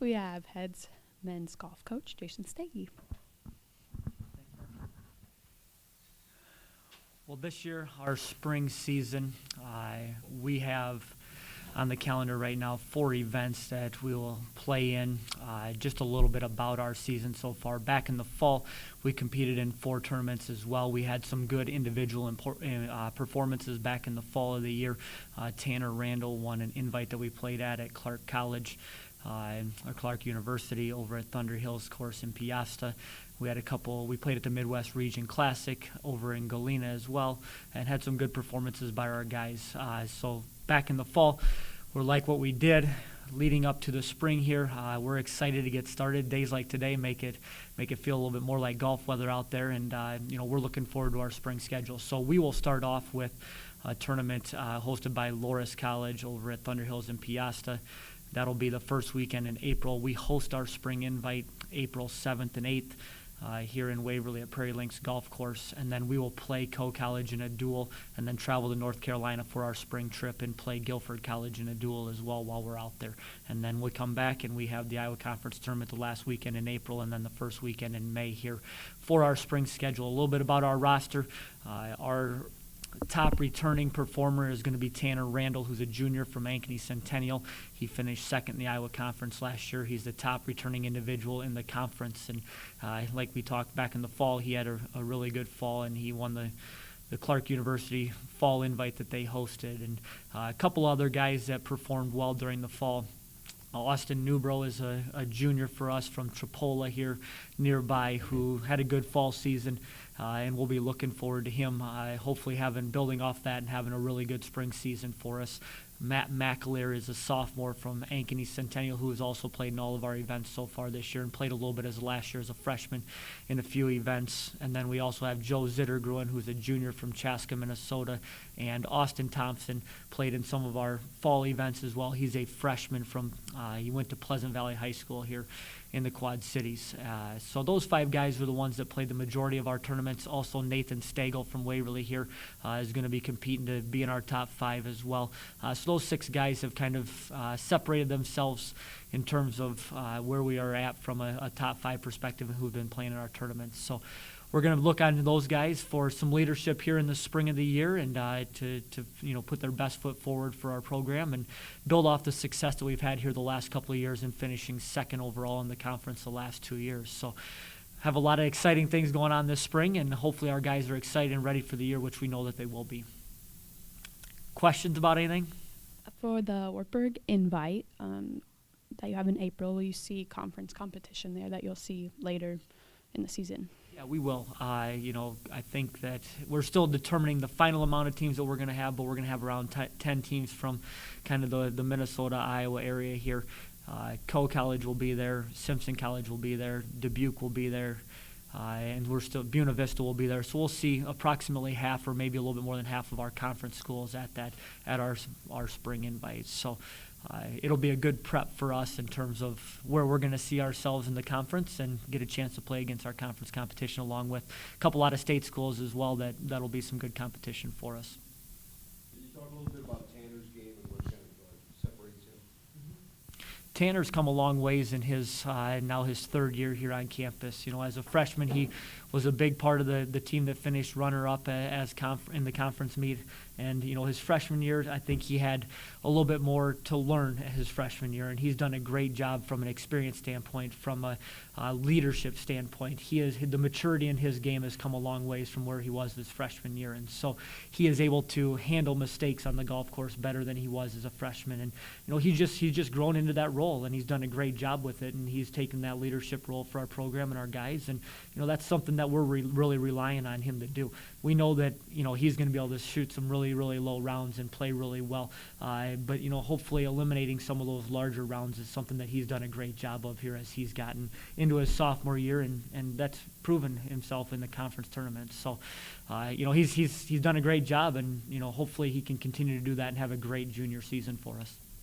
we have heads men's golf coach Jason Steege. Well, this year, our spring season, we have on the calendar right now 4 events that we will play in. Just a little bit about our season so far. Back in the fall, we competed in 4 tournaments as well. We had some good individual performances back in the fall of the year. Tanner Randall won an invite that we played at Clark College, or Clark University over at Thunder Hills course in Piasta. We played at the Midwest Region Classic over in Galena as well, and had some good performances by our guys. So back in the fall, we're like what we did leading up to the spring here. We're excited to get started. Days like today make it feel a little bit more like golf weather out there, and we're looking forward to our spring schedule. So we will start off with a tournament hosted by Loras College over at Thunder Hills in Piasta. That'll be the first weekend in April. We host our spring invite April 7th and 8th. Here in Waverly at Prairie Links Golf Course, and then we will play Coe College in a duel, and then travel to North Carolina for our spring trip and play Guilford College in a duel as well while we're out there. And then we come back and we have the Iowa Conference Tournament the last weekend in April, and then the first weekend in May here for our spring schedule. A little bit about our roster. Our top returning performer is going to be Tanner Randall, who's a junior from Ankeny Centennial. He finished second in the Iowa Conference last year. He's the top returning individual in the conference, and like we talked back in the fall, he had a really good fall, and he won the Clark University fall invite that they hosted. And a couple other guys that performed well during the fall. Austin Newbro is a junior for us from Tripola here nearby, who had a good fall season, and we'll be looking forward to him hopefully building off that and having a really good spring season for us. Matt McAleer is a sophomore from Ankeny Centennial, who has also played in all of our events so far this year and played a little bit as last year as a freshman in a few events. And then we also have Joe Zittergruen, who's a junior from Chaska, Minnesota, and Austin Thompson played in some of our fall events as well. He's a freshman he went to Pleasant Valley High School here in the Quad Cities. So those 5 guys were the ones that played the majority of our tournaments. Also Nathan Stagel from Waverly here is going to be competing to be in our top 5 as well. So those 6 guys have kind of separated themselves in terms of where we are at from a top 5 perspective and who've been playing in our tournaments. So we're going to look on those guys for some leadership here in the spring of the year, and to put their best foot forward for our program and build off the success that we've had here the last couple of years in finishing second overall in the conference the last 2 years. So have a lot of exciting things going on this spring, and hopefully our guys are excited and ready for the year, which we know that they will be. Questions about anything? For the Wartburg invite that you have in April, will you see conference competition there that you'll see later in the season? Yeah, we will. I think that we're still determining the final amount of teams that we're going to have, but we're going to have around 10 teams from kind of the Minnesota, Iowa area here. Coe College will be there, Simpson College will be there, Dubuque will be there, and Buena Vista will be there. So we'll see approximately half, or maybe a little bit more than half, of our conference schools at our spring invites. So it'll be a good prep for us in terms of where we're going to see ourselves in the conference and get a chance to play against our conference competition, along with a couple out-of-state schools as well. That'll be some good competition for us. Can you talk a little bit about Tanner's game and what kind of separates him? Tanner's come a long ways in his now his 3rd year here on campus. As a freshman, he was a big part of the team that finished runner-up in the conference meet. And, his freshman year, I think he had a little bit more to learn his freshman year, and he's done a great job from an experience standpoint, from a leadership standpoint. The maturity in his game has come a long ways from where he was his freshman year, and so he is able to handle mistakes on the golf course better than he was as a freshman. And, he's just grown into that role, and he's done a great job with it, and he's taken that leadership role for our program and our guys, and, that's something that we're really relying on him to do. We know that, he's going to be able to shoot some really low rounds and play really well. But, hopefully eliminating some of those larger rounds is something that he's done a great job of here as he's gotten into his sophomore year, and that's proven himself in the conference tournament. So, he's done a great job, and, hopefully he can continue to do that and have a great junior season for us.